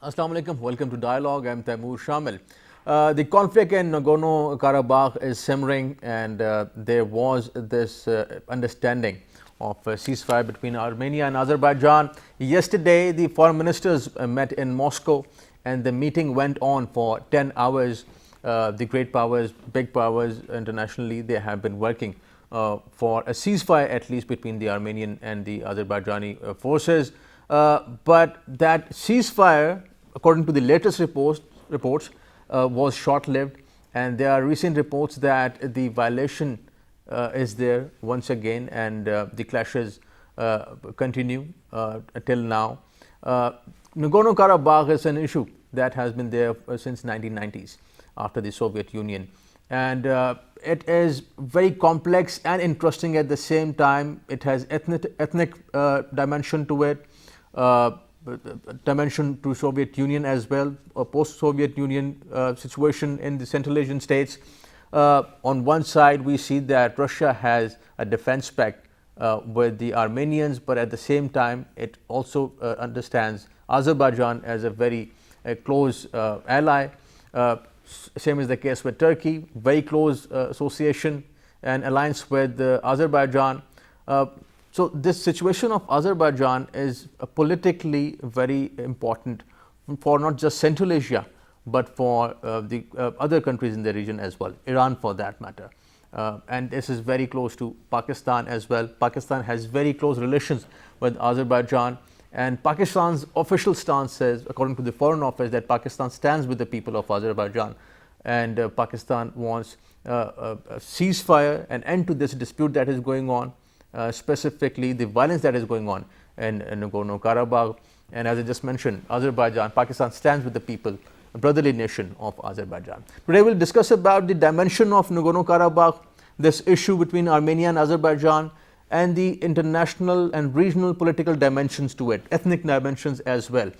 Assalamu alaikum. Welcome to Dialogue. I'm Taimur Shamil. The conflict in Nagorno-Karabakh is simmering, and there was this understanding of a ceasefire between Armenia and Azerbaijan. Yesterday, the foreign ministers met in Moscow, and the meeting went on for 10 hours. The great powers, big powers internationally, they have been working for a ceasefire at least between the Armenian and the Azerbaijani forces. But that ceasefire, according to the latest reports, was short-lived, and there are recent reports that the violation is there once again, and the clashes continue till now. Nagorno-Karabakh is an issue that has been there since 1990s after the Soviet Union, and it is very complex and interesting at the same time. It has ethnic dimension to it. Dimension to Soviet Union as well, a post-Soviet Union situation in the Central Asian states. On one side, we see that Russia has a defense pact with the Armenians, but at the same time, it also understands Azerbaijan as a very close ally. Same is the case with Turkey, very close association and alliance with Azerbaijan. So this situation of Azerbaijan is politically very important for not just Central Asia, but for the other countries in the region as well, Iran for that matter. And this is very close to Pakistan as well. Pakistan has very close relations with Azerbaijan, and Pakistan's official stance says, according to the Foreign Office, that Pakistan stands with the people of Azerbaijan, and Pakistan wants a ceasefire, an end to this dispute that is going on. Specifically the violence that is going on in Nagorno-Karabakh, and as I just mentioned, Azerbaijan, Pakistan stands with the people, a brotherly nation of Azerbaijan. Today we'll discuss about the dimension of Nagorno-Karabakh, this issue between Armenia and Azerbaijan, and the international and regional political dimensions to it, ethnic dimensions as well.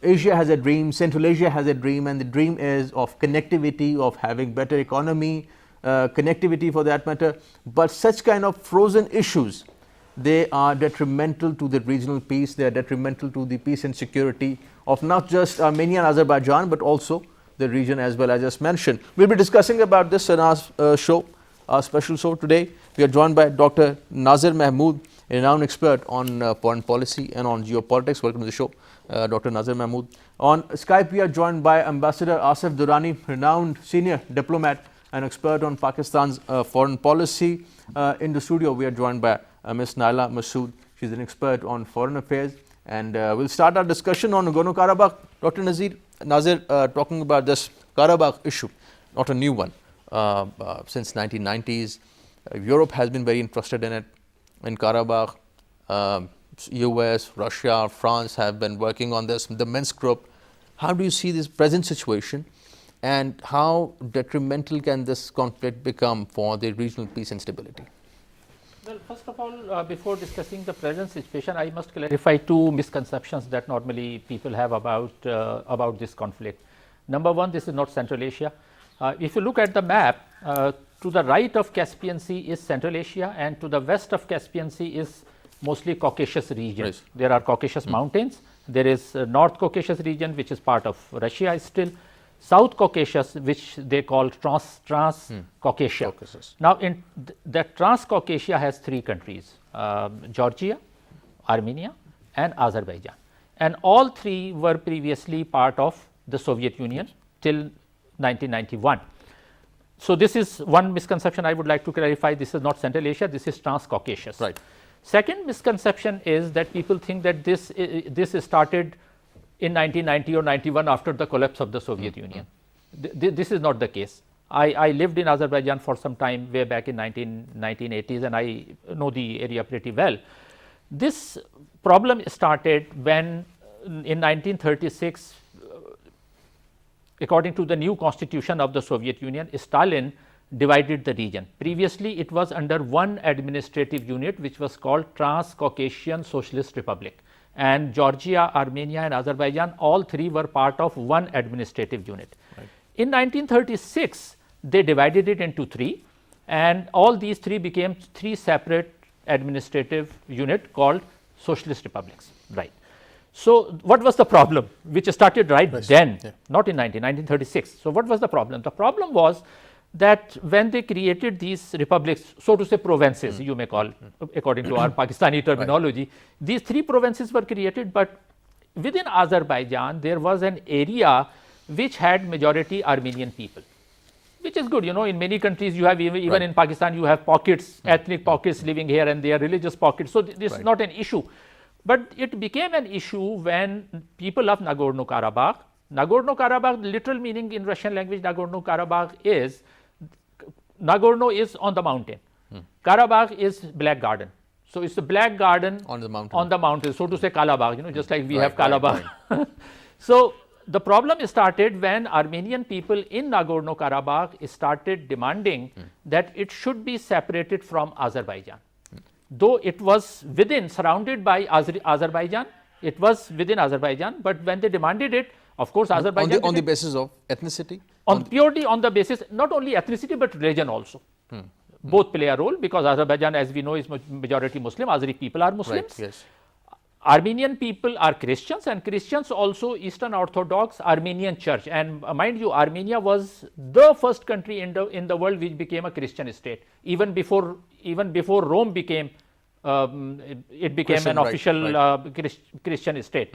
Asia has a dream, Central Asia has a dream, and the dream is of connectivity, of having better economy, connectivity for that matter, but such kind of frozen issues, they are detrimental to the regional peace, they are detrimental to the peace and security of not just Armenia and Azerbaijan, but also the region as well, as I just mentioned. We'll be discussing about this in our show, our special show today. We are joined by Dr. Nazir Mahmood, a renowned expert on foreign policy and on geopolitics. Welcome to the show, Dr. Nazir Mahmood. On Skype, we are joined by Ambassador Asif Durrani, renowned senior diplomat an expert on Pakistan's foreign policy. In the studio, we are joined by Ms. Naila Masood. She's an expert on foreign affairs, and we'll start our discussion on Nagorno-Karabakh. Dr. Nazir, talking about this Karabakh issue, not a new one, since 1990s. Europe has been very interested in it, in Karabakh. US, Russia, France have been working on this, the Minsk group. How do you see this present situation, and how detrimental can this conflict become for the regional peace and stability? Well, first of all, before discussing the present situation, I must clarify two misconceptions that normally people have about this conflict. Number one, this is not Central Asia. If you look at the map, to the right of Caspian Sea is Central Asia, and to the west of Caspian Sea is mostly Caucasus region. Right. There are Caucasus mountains. There is North Caucasus region, which is part of Russia still. South Caucasus, which they call Trans-Caucasia. Now, in that Trans-Caucasia has three countries, Georgia, Armenia, and Azerbaijan. And all three were previously part of the Soviet Union till 1991. So, this is one misconception I would like to clarify. This is not Central Asia, this is Trans-Caucasus. Right. Second misconception is that people think that this started in 1990 or 91 after the collapse of the Soviet Union. This is not the case. I lived in Azerbaijan for some time way back in 1980s, and I know the area pretty well. This problem started when in 1936, according to the new constitution of the Soviet Union, Stalin divided the region. Previously, it was under one administrative unit, which was called Trans-Caucasian Socialist Republic. And Georgia, Armenia, and Azerbaijan, all three were part of one administrative unit. Right. In 1936, they divided it into three, and all these three became three separate administrative units called socialist republics. Right. So, what was the problem which started right then, yeah. not in 1936. So, what was the problem? The problem was that when they created these republics, so to say provinces, you may call, according to our Pakistani terminology, these 3 provinces were created, but within Azerbaijan there was an area which had majority Armenian people, which is good. You know, in many countries you have, even in Pakistan, you have pockets, ethnic pockets living here and there, religious pockets. So, this is not an issue. But it became an issue when people of Nagorno-Karabakh, Nagorno-Karabakh, literal meaning in Russian language, Nagorno-Karabakh is, Nagorno is on the mountain, Karabakh is black garden. So, it's a black garden On the mountain. so to say Kalabagh, you know, just like we have Kalabagh. So, the problem started when Armenian people in Nagorno-Karabakh started demanding that it should be separated from Azerbaijan. Though it was within, surrounded by Azerbaijan, it was within Azerbaijan, but when they demanded it, of course, Azerbaijan on the basis of ethnicity? Purely on the basis, not only ethnicity, but religion also. Both play a role, because Azerbaijan, as we know, is majority Muslim. Azeri people are Muslims. Right, yes. Armenian people are Christians, and Christians also Eastern Orthodox Armenian Church. And mind you, Armenia was the first country in the world which became a Christian state. Even before Rome became, it became Christian, an official Christian state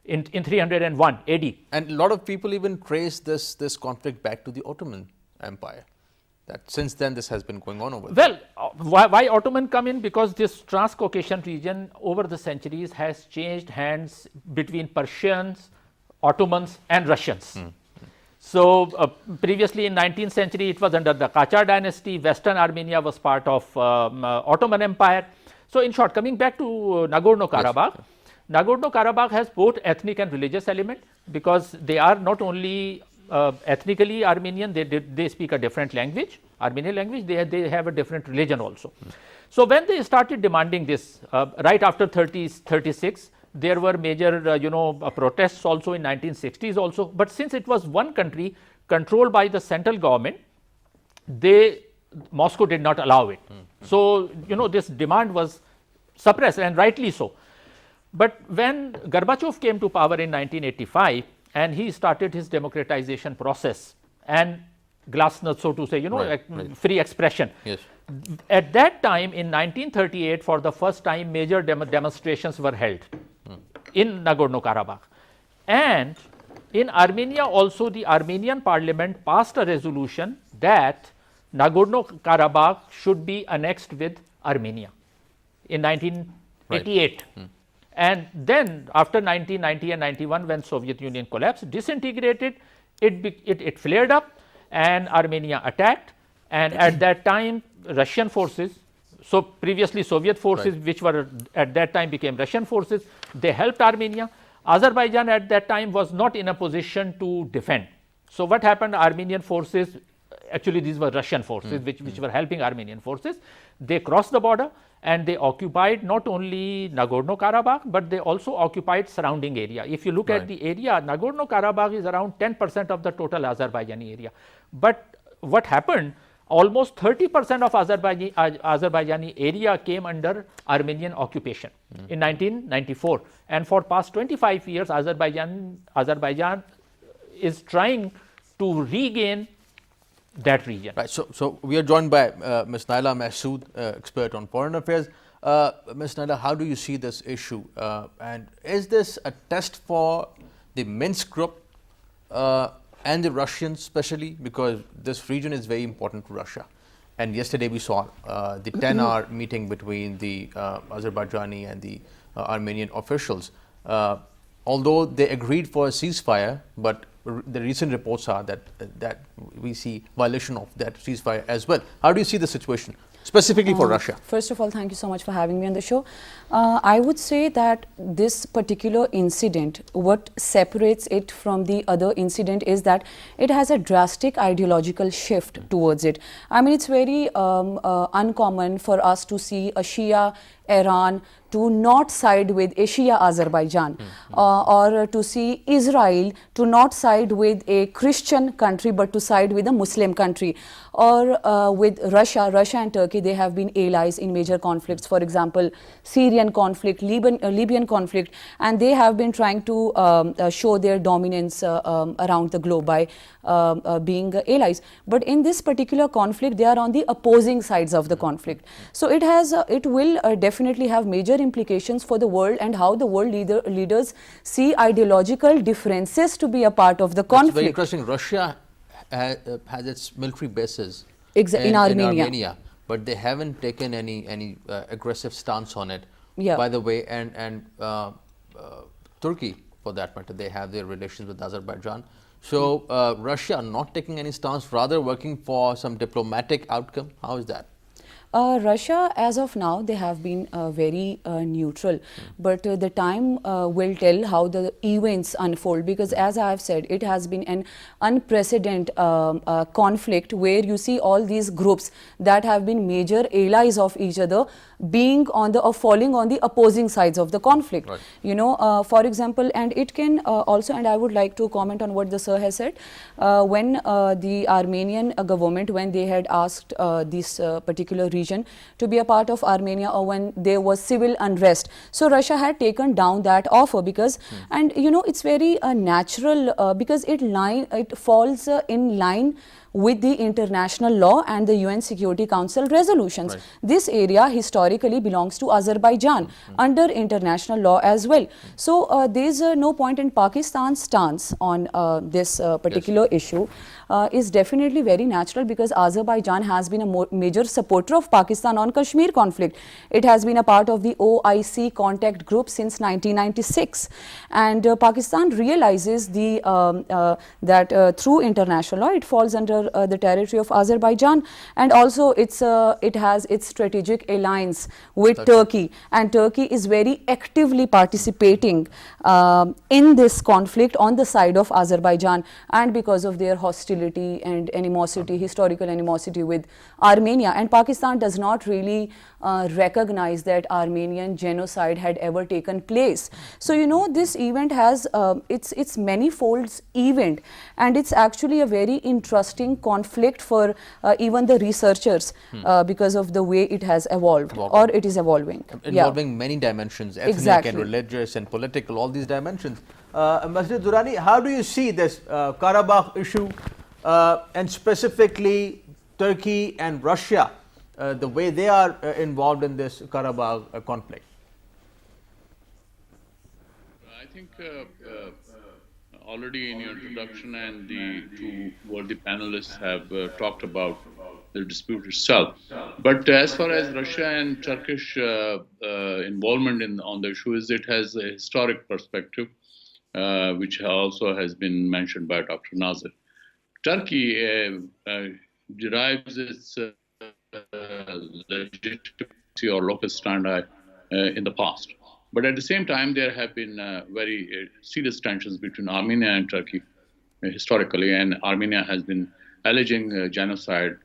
in 301 AD. And a lot of people even trace this conflict back to the Ottoman Empire. That since then this has been going on over there. Well, why Ottoman come in? Because this Transcaucasian region over the centuries has changed hands between Persians, Ottomans and Russians. So, previously in 19th century it was under the Qajar dynasty, Western Armenia was part of Ottoman Empire. So, in short, coming back to Nagorno-Karabakh, Nagorno-Karabakh has both ethnic and religious element, because they are not only ethnically Armenian, they speak a different language, Armenian language, they have a different religion also. So, when they started demanding this, right after 36, there were major protests also in 1960s also, but since it was one country controlled by the central government, Moscow did not allow it. So, this demand was suppressed, and rightly so. But when Gorbachev came to power in 1985, and he started his democratization process and glasnost, so to say, free expression. Yes. At that time in 1938, for the first time, major demonstrations were held in Nagorno-Karabakh. And in Armenia also, the Armenian parliament passed a resolution that Nagorno-Karabakh should be annexed with Armenia in 1988. And then after 1990 and 91, when Soviet Union collapsed, disintegrated, it flared up and Armenia attacked, and at that time Russian forces, so previously Soviet forces which were at that time became Russian forces, they helped Armenia. Azerbaijan at that time was not in a position to defend. So, what happened? Armenian forces, actually these were Russian forces which were helping Armenian forces, they crossed the border and they occupied not only Nagorno-Karabakh, but they also occupied surrounding area. If you look at the area, Nagorno-Karabakh is around 10% of the total Azerbaijani area. But what happened? Almost 30% of Azerbaijani area came under Armenian occupation in 1994. And for past 25 years, Azerbaijan is trying to regain that region. Right. So we are joined by Ms. Naila Mahsood, expert on foreign affairs. Ms. Naila, how do you see this issue? And is this a test for the Minsk group and the Russians, especially because this region is very important to Russia? And yesterday we saw the 10-hour meeting between the Azerbaijani and the Armenian officials. Although they agreed for a ceasefire, but the recent reports are that we see violation of that ceasefire as well. How do you see the situation, specifically for Russia? First of all, thank you so much for having me on the show. I would say that this particular incident, what separates it from the other incident is that it has a drastic ideological shift towards it. I mean, it's very uncommon for us to see a Shia Iran to not side with Ashia Azerbaijan, or to see Israel to not side with a Christian country but to side with a Muslim country, or with Russia and Turkey, they have been allies in major conflicts, for example Syrian conflict, Libyan conflict, and they have been trying to show their dominance around the globe by being allies. But in this particular conflict, they are on the opposing sides of the conflict. So it will definitely have major implications for the world and how the world leaders see ideological differences to be a part of the It's conflict. very interesting. Russia has its military bases In Armenia. but they haven't taken any aggressive stance on it. Yeah. By the way, and Turkey, for that matter, they have their relations with Azerbaijan. So Russia not taking any stance, rather working for some diplomatic outcome. How is that? Russia, as of now, they have been very neutral, but the time will tell how the events unfold, because as I have said, it has been an unprecedented conflict where you see all these groups that have been major allies of each other being on the or falling on the opposing sides of the conflict. Right. You know, for example, and it can also, and I would like to comment on what the sir has said, when the Armenian government, when they had asked this particular region to be a part of Armenia, or when there was civil unrest, so Russia had taken down that offer, because and you know, it's very natural, because it falls in line with the international law and the UN Security Council resolutions. Right. This area historically belongs to Azerbaijan under international law as well. So there is no point in Pakistan's stance on this particular issue is definitely very natural, because Azerbaijan has been a major supporter of Pakistan on Kashmir conflict. It has been a part of the OIC contact group since 1996, and Pakistan realizes that through international law it falls under the territory of Azerbaijan, and also it has its strategic alliance with Turkey, and Turkey is very actively participating in this conflict on the side of Azerbaijan, and because of their hostility and animosity, historical animosity with Armenia, and Pakistan does not really recognize that Armenian genocide had ever taken place. So you know, this event has it's many-folds event, and it's actually a very interesting conflict for even the researchers because of the way it has evolved or it is evolving. Involving many dimensions, ethnic Exactly. and religious and political, all these dimensions. Masjid Durrani, how do you see this Karabakh issue and specifically Turkey and Russia, the way they are involved in this Karabakh conflict? I think already in your introduction and the two worthy panelists have talked about the dispute itself. But as far as Russia and Turkish involvement on the issue is, it has a historic perspective, which also has been mentioned by Dr. Nazir. Turkey derives its legitimacy or locus standi in the past. But at the same time, there have been very serious tensions between Armenia and Turkey historically, and Armenia has been alleging genocide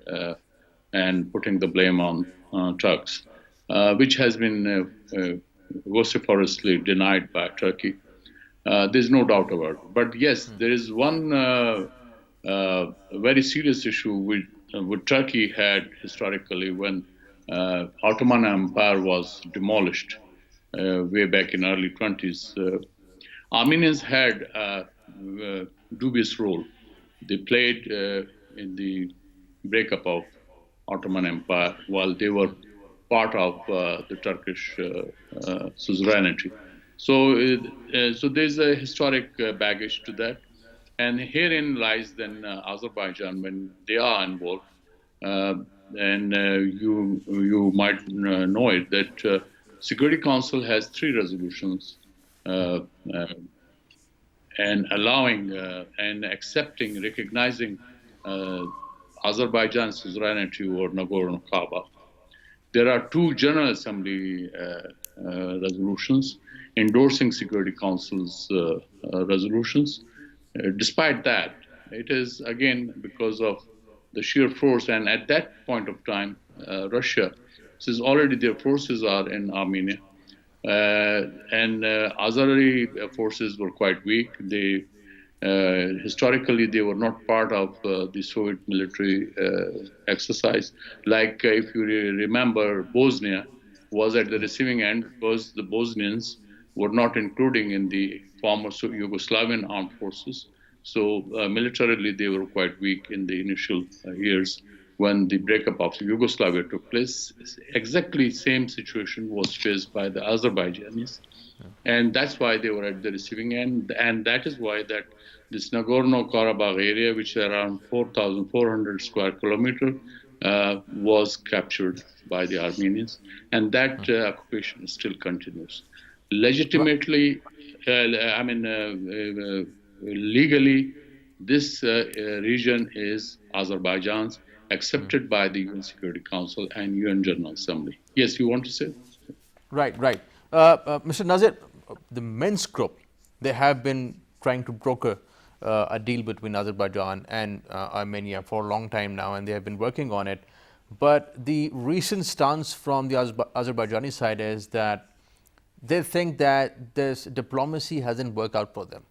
and putting the blame on Turks, which has been vociferously denied by Turkey. There's no doubt about it. But yes, there is one very serious issue which Turkey had historically when Ottoman Empire was demolished way back in early 20s. Armenians had a dubious role. They played in the breakup of Ottoman Empire while they were part of the Turkish suzerainty. So there's a historic baggage to that. And herein lies then Azerbaijan when they are involved. And you might know it that Security Council has 3 resolutions and allowing and accepting, recognizing Azerbaijan's suzerainty over Nagorno-Karabakh. There are 2 General Assembly resolutions endorsing Security Council's resolutions. Despite that, it is again because of the sheer force, and at that point of time, Russia, since already their forces are in Armenia, and Azeri forces were quite weak. They historically they were not part of the Soviet military exercise. Like if you remember, Bosnia was at the receiving end because the Bosnians were not including in the former Yugoslavian armed forces. So militarily they were quite weak in the initial years when the breakup of Yugoslavia took place. Exactly same situation was faced by the Azerbaijanis, and that's why they were at the receiving end. And that is why that this Nagorno-Karabakh area, which is around 4,400 square kilometer, was captured by the Armenians, and that occupation still continues. Legitimately, legally, this region is Azerbaijan's, accepted by the UN Security Council and UN General Assembly. Yes, you want to say? Right, right. Mr. Nazir, the Minsk group, they have been trying to broker a deal between Azerbaijan and Armenia for a long time now, and they have been working on it. But the recent stance from the Azerbaijani side is that they think that this diplomacy hasn't worked out for them,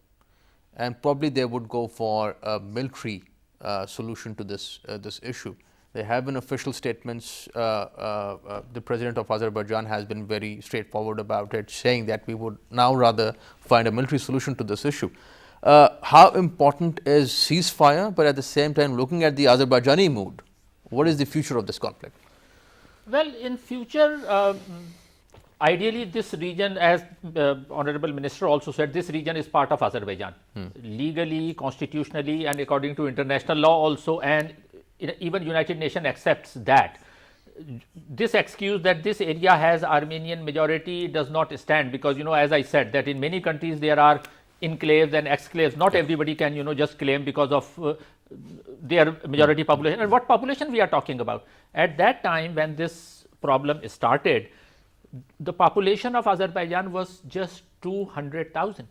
and probably they would go for a military solution to this issue. There have been official statements. The president of Azerbaijan has been very straightforward about it, saying that we would now rather find a military solution to this issue. How important is ceasefire, but at the same time looking at the Azerbaijani mood, what is the future of this conflict? Well, in future, ideally this region, as Honorable Minister also said, this region is part of Azerbaijan, legally, constitutionally, and according to international law also, and even United Nations accepts that. This excuse that this area has Armenian majority does not stand, because as I said, that in many countries there are enclaves and exclaves. Not everybody can just claim because of their majority population. And what population we are talking about? At that time when this problem started, the population of Azerbaijan was just 200,000.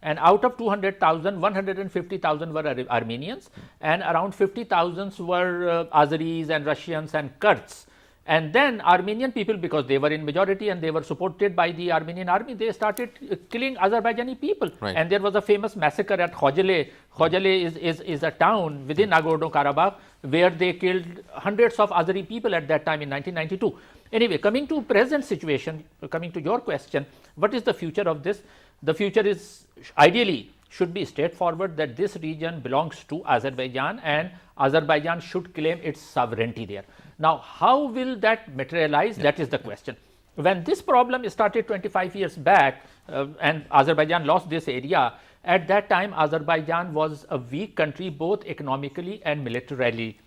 And out of 200,000, 150,000 were Armenians, and around 50,000 were Azeris and Russians and Kurds. And then Armenian people, because they were in majority and they were supported by the Armenian army, they started killing Azerbaijani people. Right. And there was a famous massacre at Khojale. Khojale is a town within Nagorno-Karabakh where they killed hundreds of Azeri people at that time in 1992. Anyway, coming to present situation, coming to your question, what is the future of this? The future is ideally should be straightforward, that this region belongs to Azerbaijan and Azerbaijan should claim its sovereignty there. Now, how will that materialize? That is the question. When this problem started 25 years back and Azerbaijan lost this area, at that time Azerbaijan was a weak country both economically and militarily.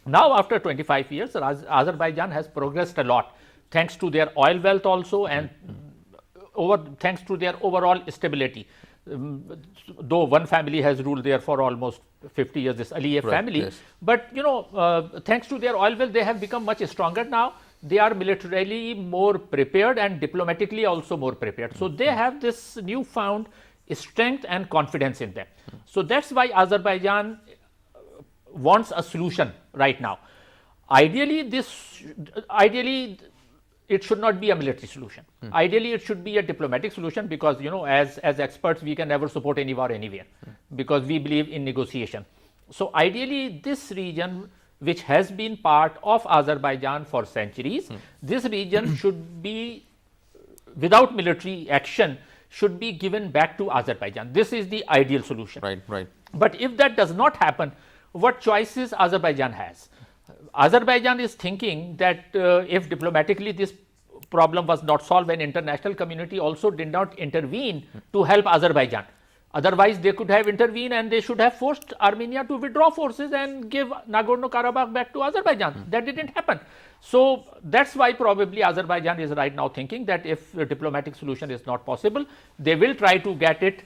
Now, after 25 years, Azerbaijan has progressed a lot, thanks to their oil wealth also, and thanks to their overall stability. Though one family has ruled there for almost 50 years, this Aliyev family, yes. But thanks to their oil wealth, they have become much stronger now. They are militarily more prepared and diplomatically also more prepared. So they have this newfound strength and confidence in them. So that's why Azerbaijan wants a solution right now. Ideally, it should not be a military solution. Ideally, it should be a diplomatic solution, because as experts we can never support any war anywhere, because we believe in negotiation. So ideally, this region, which has been part of Azerbaijan for centuries, this region should be, without military action, should be given back to Azerbaijan. This is the ideal solution. Right, right. But if that does not happen, what choices Azerbaijan has? Azerbaijan is thinking that if diplomatically this problem was not solved, and international community also did not intervene to help Azerbaijan. Otherwise, they could have intervened and they should have forced Armenia to withdraw forces and give Nagorno-Karabakh back to Azerbaijan. That didn't happen. So that's why probably Azerbaijan is right now thinking that if a diplomatic solution is not possible, they will try to get it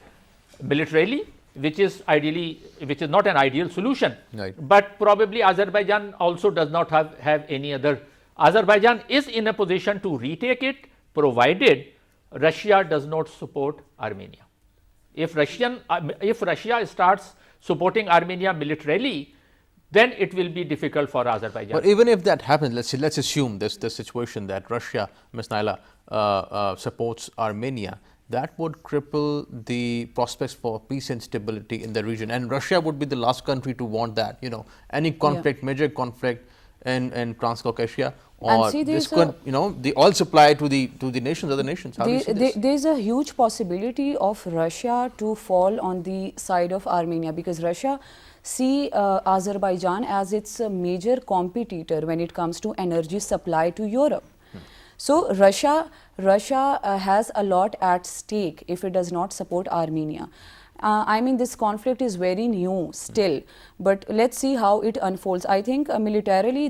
militarily, which is not an ideal solution. Right. But probably Azerbaijan also does not have any other. Azerbaijan is in a position to retake it, provided Russia does not support Armenia. If Russia starts supporting Armenia militarily, then it will be difficult for Azerbaijan. But even if that happens, let's assume this situation that Russia, Ms. Naila, supports Armenia, that would cripple the prospects for peace and stability in the region. And Russia would be the last country to want that. You know, any conflict, major conflict in Transcaucasia, or see, this there's could, you know, the oil supply to the nations, other nations. How do you see this? There's a huge possibility of Russia to fall on the side of Armenia, because Russia see Azerbaijan as its major competitor when it comes to energy supply to Europe. So Russia has a lot at stake if it does not support Armenia. I mean, this conflict is very new still, but let's see how it unfolds. I think militarily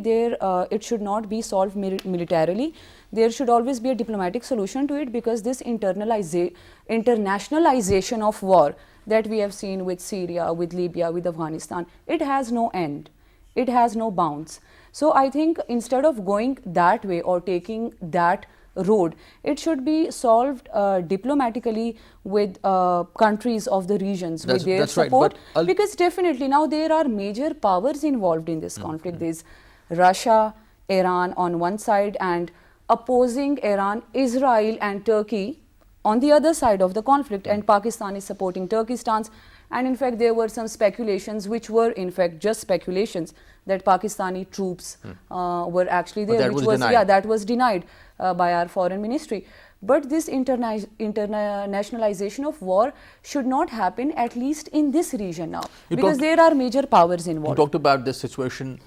it should not be solved militarily. There should always be a diplomatic solution to it, because this internationalization of war that we have seen with Syria, with Libya, with Afghanistan, it has no end. It has no bounds. So I think instead of going that way or taking that road, it should be solved diplomatically with countries of the regions, with their that's right, support, but because definitely now there are major powers involved in this conflict. There's Russia, Iran on one side, and opposing Iran, Israel and Turkey on the other side of the conflict, and Pakistan is supporting Turkey's stance. And in fact, there were some speculations, which were in fact just speculations, that Pakistani troops were actually there, that which was denied. that was denied by our foreign ministry. But this internationalization of war should not happen, at least in this region now, because there are major powers You involved. talked about this situation.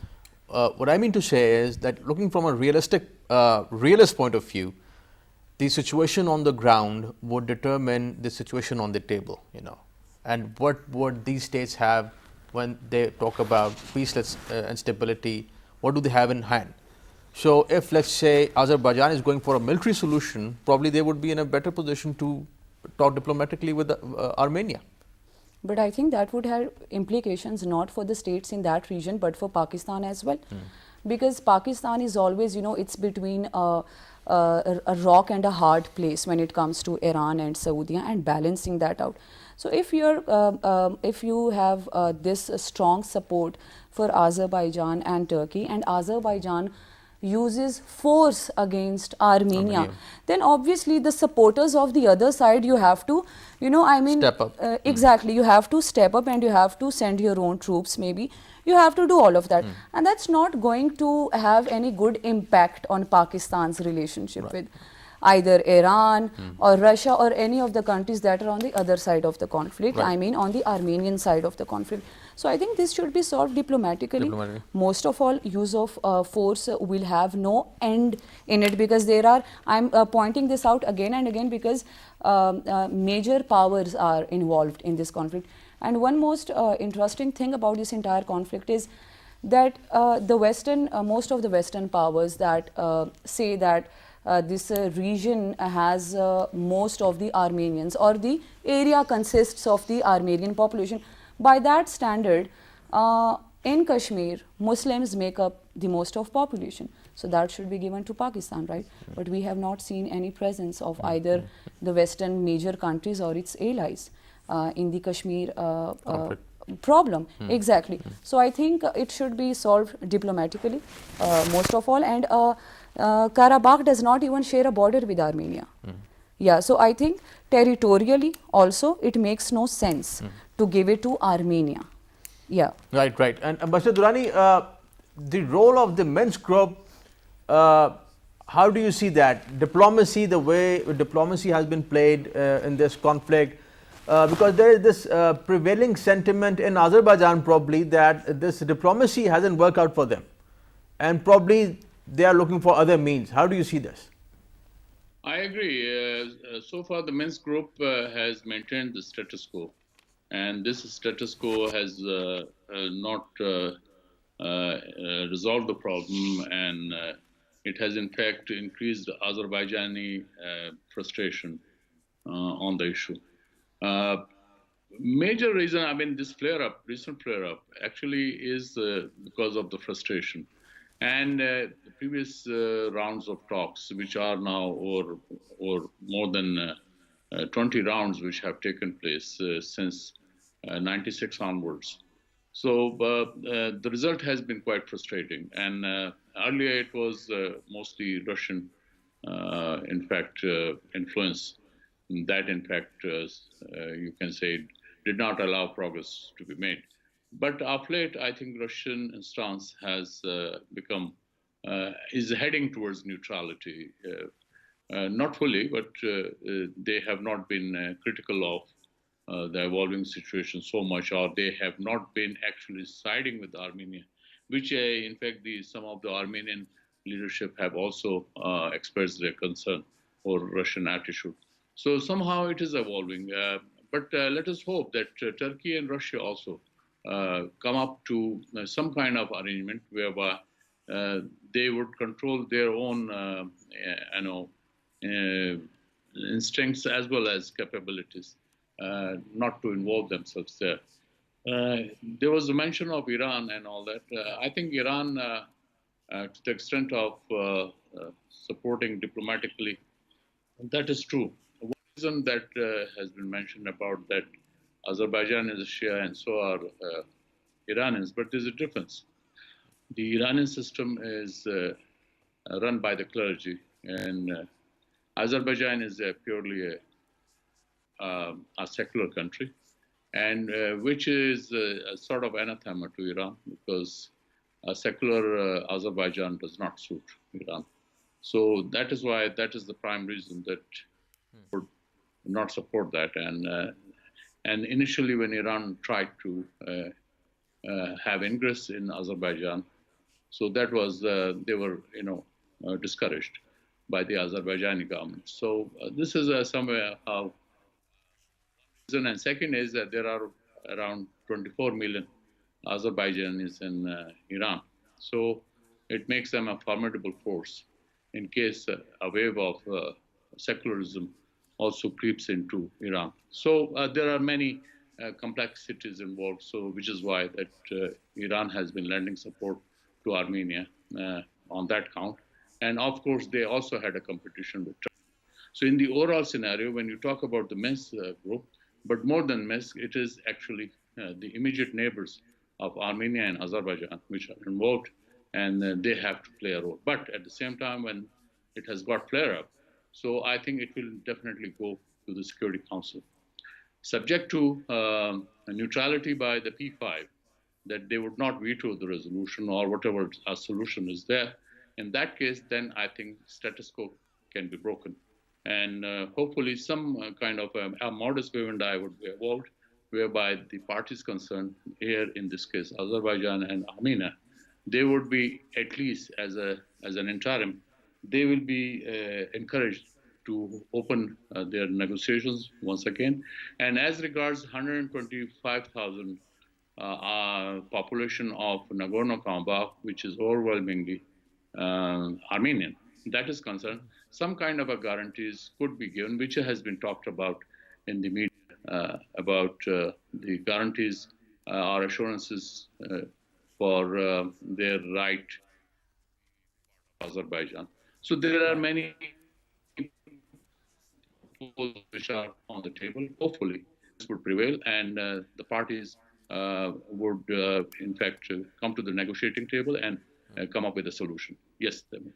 What I mean to say is that looking from a realist point of view, the situation on the ground would determine the situation on the table, you know. And what would these states have when they talk about peace and stability? What do they have in hand? So if, let's say, Azerbaijan is going for a military solution, probably they would be in a better position to talk diplomatically with Armenia. But I think that would have implications not for the states in that region, but for Pakistan as well. Because Pakistan is always, you know, it's between a rock and a hard place when it comes to Iran and Saudi, and balancing that out. So if you have this strong support for Azerbaijan and Turkey, and Azerbaijan uses force against Armenia, then obviously the supporters of the other side, you have to, you know, I mean, step up. Exactly, you have to step up, and you have to send your own troops, maybe. You have to do all of that. And that's not going to have any good impact on Pakistan's relationship with either Iran or Russia or any of the countries that are on the other side of the conflict, I mean on the Armenian side of the conflict. So I think this should be solved diplomatically. Most of all, use of force will have no end in it, because there are, I'm pointing this out again and again, because major powers are involved in this conflict. And one most interesting thing about this entire conflict is that most of the Western powers that say that this region has most of the Armenians, or the area consists of the Armenian population. By that standard, in Kashmir, Muslims make up the most of population. So that should be given to Pakistan, right? But we have not seen any presence of either the Western major countries or its allies in the Kashmir problem. Exactly. So I think it should be solved diplomatically, most of all. And Karabakh does not even share a border with Armenia. Yeah, so I think territorially also it makes no sense to give it to Armenia. Yeah. Right, right. And Ambassador Durrani, the role of the Minsk group, how do you see that? Diplomacy, the way diplomacy has been played in this conflict, because there is this prevailing sentiment in Azerbaijan probably that this diplomacy hasn't worked out for them, and probably they are looking for other means. How do you see this? I agree. So far, the Minsk group has maintained the status quo, and this status quo has not resolved the problem, and it has in fact increased Azerbaijani frustration on the issue. Major reason, I mean, this flare-up, recent flare-up, actually is because of the frustration. And the previous rounds of talks, which are now or more than 20 rounds which have taken place since 96 onwards. So the result has been quite frustrating. And earlier it was mostly Russian, in fact, influence that, in fact, you can say, did not allow progress to be made. But of late, I think Russian stance has is heading towards neutrality. Not fully, but they have not been critical of the evolving situation so much, or they have not been actually siding with Armenia, which in fact some of the Armenian leadership have also expressed their concern over Russian attitude. So somehow it is evolving. But let us hope that Turkey and Russia also come up to some kind of arrangement whereby they would control their own, instincts as well as capabilities, not to involve themselves there. There was a mention of Iran and all that. I think Iran, to the extent of supporting diplomatically, that is true. One reason that has been mentioned about that Azerbaijan is a Shia and so are Iranians, but there's a difference. The Iranian system is run by the clergy, and Azerbaijan is purely a secular country, and which is a sort of anathema to Iran, because a secular Azerbaijan does not suit Iran. So that is why, that is the prime reason that would not support that. And initially, when Iran tried to have ingress in Azerbaijan, so that was they were discouraged by the Azerbaijani government. So this is somewhere how. And second is that there are around 24 million Azerbaijanis in Iran. So it makes them a formidable force in case a wave of secularism also creeps into Iran. So there are many complexities involved, so which is why that Iran has been lending support to Armenia on that count. And of course, they also had a competition with Turkey. So in the overall scenario, when you talk about the Minsk group, but more than Minsk, it is actually the immediate neighbors of Armenia and Azerbaijan which are involved, and they have to play a role. But at the same time, when it has got flare-up, so I think it will definitely go to the Security Council. Subject to neutrality by the P5, that they would not veto the resolution or whatever a solution is there. In that case, then I think status quo can be broken. And hopefully some kind of a modus vivendi would be evolved, whereby the parties concerned here, in this case, Azerbaijan and Armenia, they would be, at least as an interim, they will be encouraged to open their negotiations once again. And as regards 125,000 population of Nagorno-Karabakh, which is overwhelmingly Armenian, that is concerned, some kind of a guarantees could be given, which has been talked about in the media, about the guarantees or assurances for their right to Azerbaijan. So there are many proposals which are on the table. Hopefully, this would prevail, and the parties would, in fact, come to the negotiating table and come up with a solution. Yes, Demi.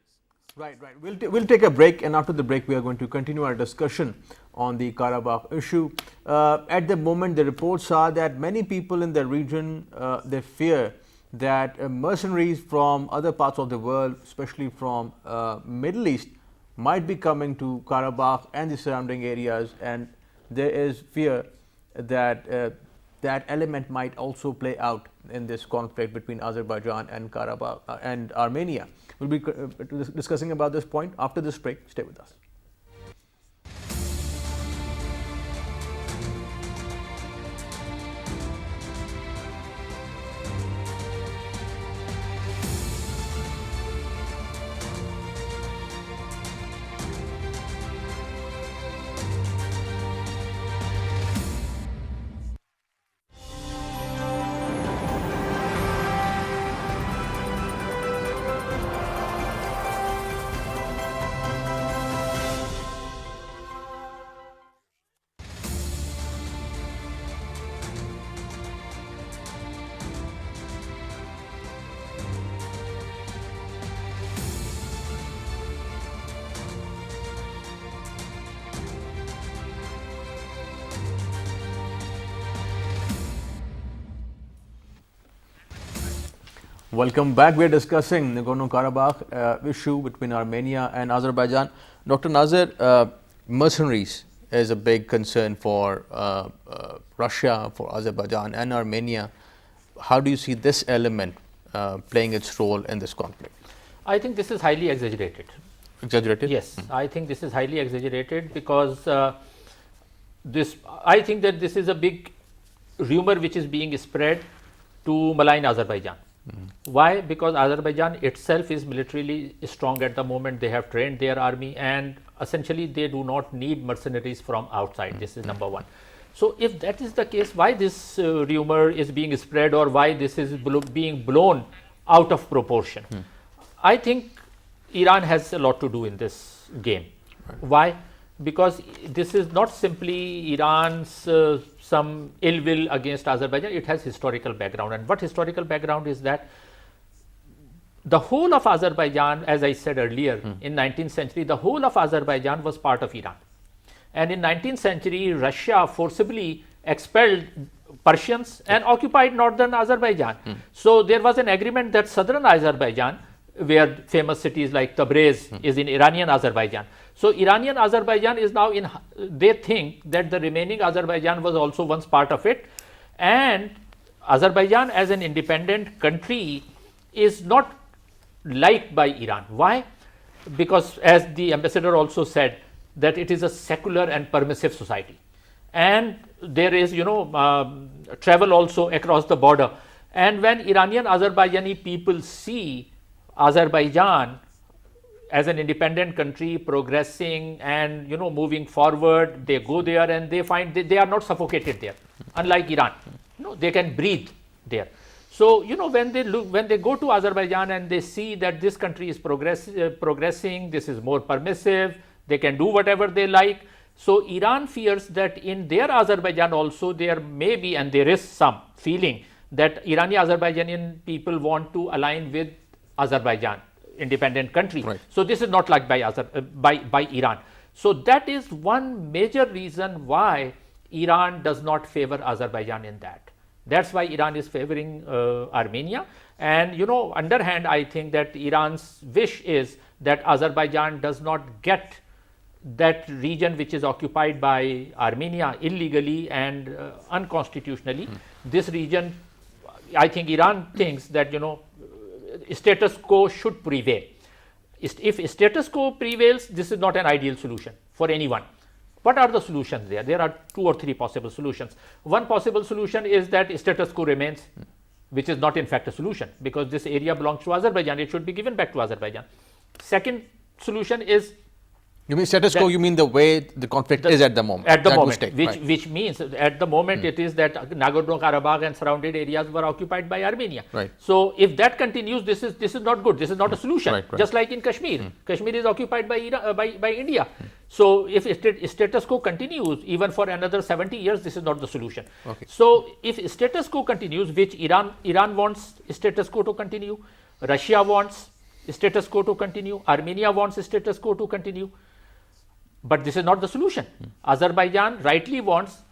Right. We'll take a break, and after the break, we are going to continue our discussion on the Karabakh issue. At the moment, the reports are that many people in the region they fear that mercenaries from other parts of the world, especially from Middle East, might be coming to Karabakh and the surrounding areas, and there is fear that that element might also play out in this conflict between Azerbaijan and Karabakh and Armenia. We'll be discussing about this point after this break. Stay with us. Welcome back. We are discussing Nagorno-Karabakh issue between Armenia and Azerbaijan. Dr. Nazir, mercenaries is a big concern for Russia, for Azerbaijan and Armenia. How do you see this element playing its role in this conflict? I think this is highly exaggerated. Exaggerated? Yes, I think this is highly exaggerated because I think that this is a big rumor which is being spread to malign Azerbaijan. Why? Because Azerbaijan itself is militarily strong at the moment. They have trained their army and essentially they do not need mercenaries from outside. This is number one. So if that is the case, why this rumor is being spread or why this is being blown out of proportion? I think Iran has a lot to do in this game. Right. Why? Because this is not simply Iran's some ill will against Azerbaijan, it has historical background. And what historical background is that the whole of Azerbaijan, as I said earlier, in 19th century, the whole of Azerbaijan was part of Iran. And in 19th century, Russia forcibly expelled Persians and occupied northern Azerbaijan. So there was an agreement that southern Azerbaijan, where famous cities like Tabriz is in Iranian Azerbaijan. So Iranian Azerbaijan is now in, they think that the remaining Azerbaijan was also once part of it, and Azerbaijan as an independent country is not liked by Iran. Why? Because as the ambassador also said, that it is a secular and permissive society. And there is, travel also across the border. And when Iranian Azerbaijani people see Azerbaijan as an independent country progressing and moving forward, they go there and they find they are not suffocated there, unlike Iran. They can breathe there. So when they go to Azerbaijan and they see that this country is progressing, this is more permissive, they can do whatever they like. So Iran fears that in their Azerbaijan also there may be, and there is some feeling that Iranian Azerbaijani people want to align with Azerbaijan, independent country. Right. So this is not liked by Iran. So that is one major reason why Iran does not favor Azerbaijan in that. That's why Iran is favoring Armenia. And underhand, I think that Iran's wish is that Azerbaijan does not get that region which is occupied by Armenia illegally and unconstitutionally. This region, I think Iran thinks that status quo should prevail. If status quo prevails, this is not an ideal solution for anyone. What are the solutions there? There are 2 or 3 possible solutions. One possible solution is that status quo remains, which is not in fact a solution, because this area belongs to Azerbaijan. It should be given back to Azerbaijan. Second solution is, you mean status quo, you mean the way the conflict is at the moment? At the moment, which means at the moment it is that Nagorno-Karabakh and surrounded areas were occupied by Armenia. Right. So if that continues, this is not good. This is not a solution. Right. Just like in Kashmir. Kashmir is occupied by India. So if status quo continues even for another 70 years, this is not the solution. Okay. So if status quo continues, which Iran wants status quo to continue, Russia wants status quo to continue, Armenia wants status quo to continue. But this is not the solution. Azerbaijan rightly wants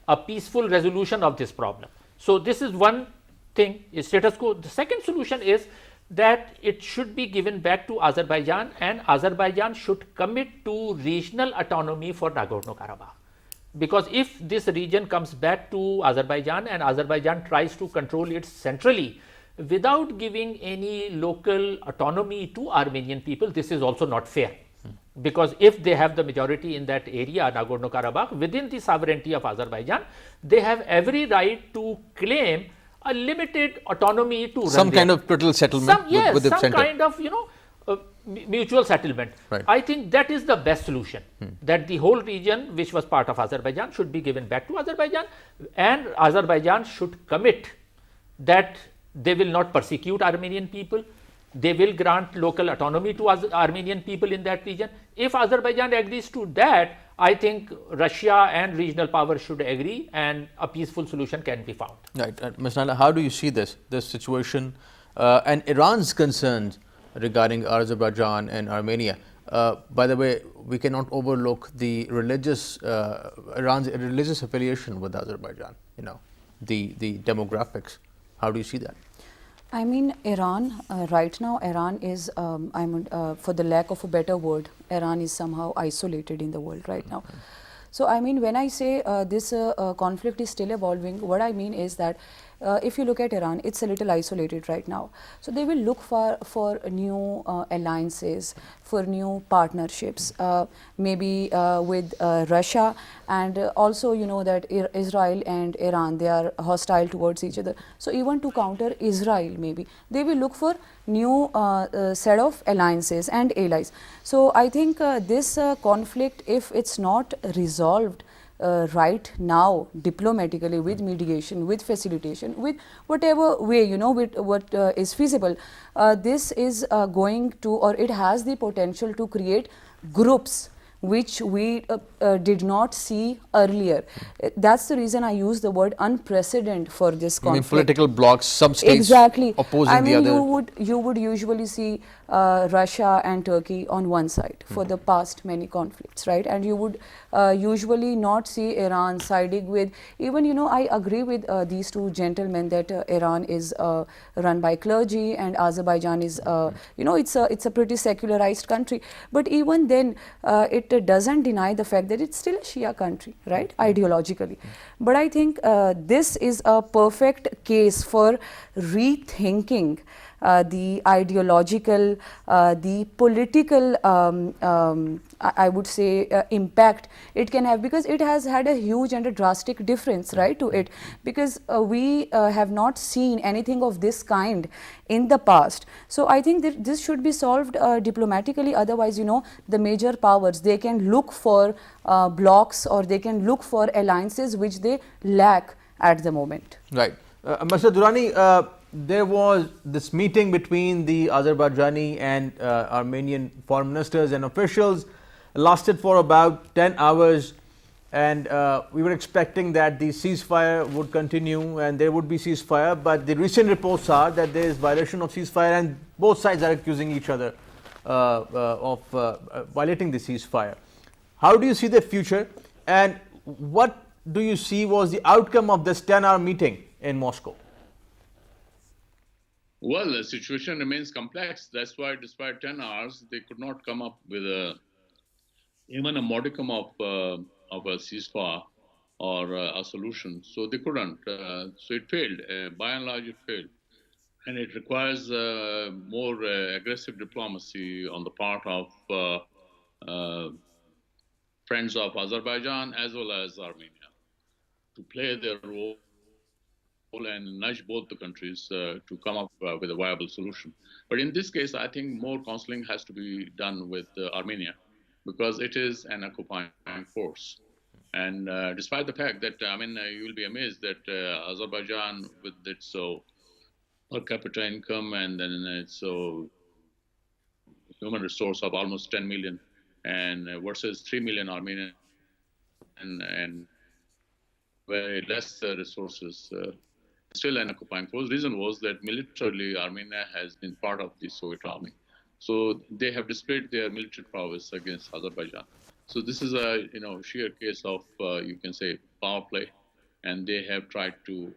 a peaceful resolution of this problem. So this is one thing, is status quo. The second solution is that it should be given back to Azerbaijan, and Azerbaijan should commit to regional autonomy for Nagorno-Karabakh. Because if this region comes back to Azerbaijan and Azerbaijan tries to control it centrally without giving any local autonomy to Armenian people, this is also not fair. Because if they have the majority in that area, Nagorno-Karabakh, within the sovereignty of Azerbaijan, they have every right to claim a limited autonomy to some kind of total settlement with the some center. Kind of mutual settlement. Right. I think that is the best solution. That the whole region, which was part of Azerbaijan, should be given back to Azerbaijan, and Azerbaijan should commit that they will not persecute Armenian people. They will grant local autonomy to Armenian people in that region. If Azerbaijan agrees to that, I think Russia and regional powers should agree and a peaceful solution can be found. Right. Ms. Naila, how do you see this situation and Iran's concerns regarding Azerbaijan and Armenia? By the way, we cannot overlook the religious, Iran's religious affiliation with Azerbaijan, the demographics. How do you see that? I mean, Iran, right now, Iran is, for the lack of a better word, Iran is somehow isolated in the world right now. So, I mean, when I say this conflict is still evolving, what I mean is that if you look at Iran, it's a little isolated right now. So, they will look for new alliances, for new partnerships, maybe with Russia, and also, you know, that Israel and Iran, they are hostile towards each other. So, even to counter Israel, maybe they will look for new set of alliances and allies. So, I think this conflict, if it's not resolved right now diplomatically, with mediation, with facilitation, with whatever way, you know, with what is feasible, this is going to, or it has the potential to create groups which we did not see earlier. That's the reason I use the word unprecedented for this I mean, conflict. political blocs, some states Exactly. opposing I mean, the other. you would usually see Russia and Turkey on one side for the past many conflicts, right? And you would usually not see Iran siding with, even, you know, I agree with these two gentlemen that Iran is run by clergy and Azerbaijan is, you know, it's a pretty secularized country. But even then, it doesn't deny the fact that it's still a Shia country, right? Ideologically. But I think this is a perfect case for rethinking the ideological, the political, I would say, impact it can have, because it has had a huge and a drastic difference, right, to it, because we have not seen anything of this kind in the past. So I think that this should be solved diplomatically. Otherwise, you know, the major powers, they can look for blocks, or they can look for alliances which they lack at the moment. Right. Mr. Durrani, there was this meeting between the Azerbaijani and Armenian foreign ministers and officials, lasted for about 10 hours, and we were expecting that the ceasefire would continue and there would be ceasefire, but the recent reports are that there is violation of ceasefire and both sides are accusing each other of violating the ceasefire. How do you see the future, and what do you see was the outcome of this 10-hour meeting in Moscow? Well, the situation remains complex. That's why, despite 10 hours, they could not come up with even a modicum of a ceasefire or a solution. So they couldn't. So it failed. By and large, it failed. And it requires more aggressive diplomacy on the part of friends of Azerbaijan as well as Armenia to play their role and nudge both the countries to come up with a viable solution. But in this case, I think more counseling has to be done with Armenia, because it is an occupying force. And despite the fact that, you will be amazed that Azerbaijan, with its per capita income and then its human resource of almost 10 million, and versus 3 million Armenian and very less resources, still an occupying force. Reason was that militarily Armenia has been part of the Soviet army. So they have displayed their military prowess against Azerbaijan. So this is a sheer case of you can say power play, and they have tried to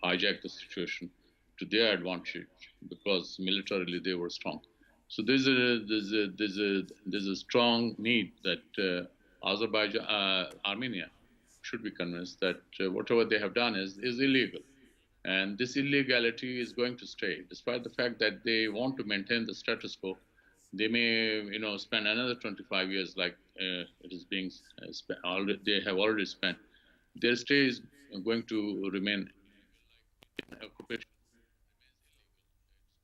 hijack the situation to their advantage because militarily they were strong. So there's a strong need that Armenia should be convinced that whatever they have done is illegal. And this illegality is going to stay, despite the fact that they want to maintain the status quo. They may, spend another 25 years, like it is being spent. They have already spent. Their stay is going to remain in occupation,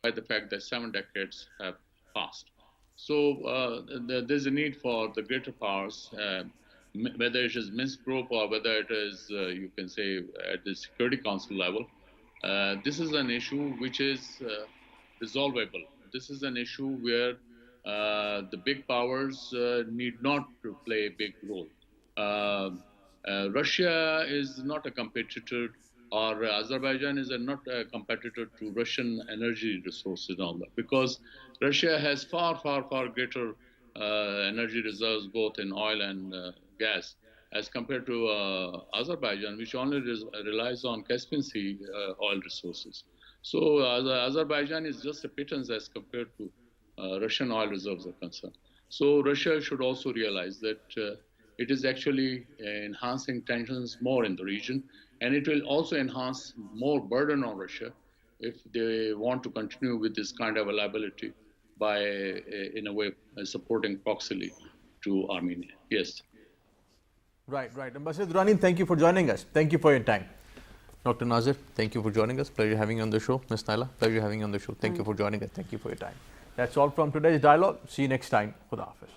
despite the fact that 7 decades have passed. So there's a need for the greater powers, whether it is Minsk Group or whether it is, you can say, at the Security Council level. This is an issue which is resolvable. This is an issue where the big powers need not to play a big role. Russia is not a competitor, or Azerbaijan is not a competitor to Russian energy resources and all that, because Russia has far, far, far greater energy reserves, both in oil and gas, as compared to Azerbaijan, which only relies on Caspian Sea oil resources. So Azerbaijan is just a pittance as compared to Russian oil reserves are concerned. So Russia should also realize that it is actually enhancing tensions more in the region, and it will also enhance more burden on Russia if they want to continue with this kind of a liability by, in a way, supporting proxily to Armenia. Yes. Right, right. Ambassador Durrani, thank you for joining us. Thank you for your time. Dr. Nazir, thank you for joining us. Pleasure having you on the show. Ms. Naila, pleasure having you on the show. Thank you for joining us. Thank you for your time. That's all from today's dialogue. See you next time. Khuda Hafiz.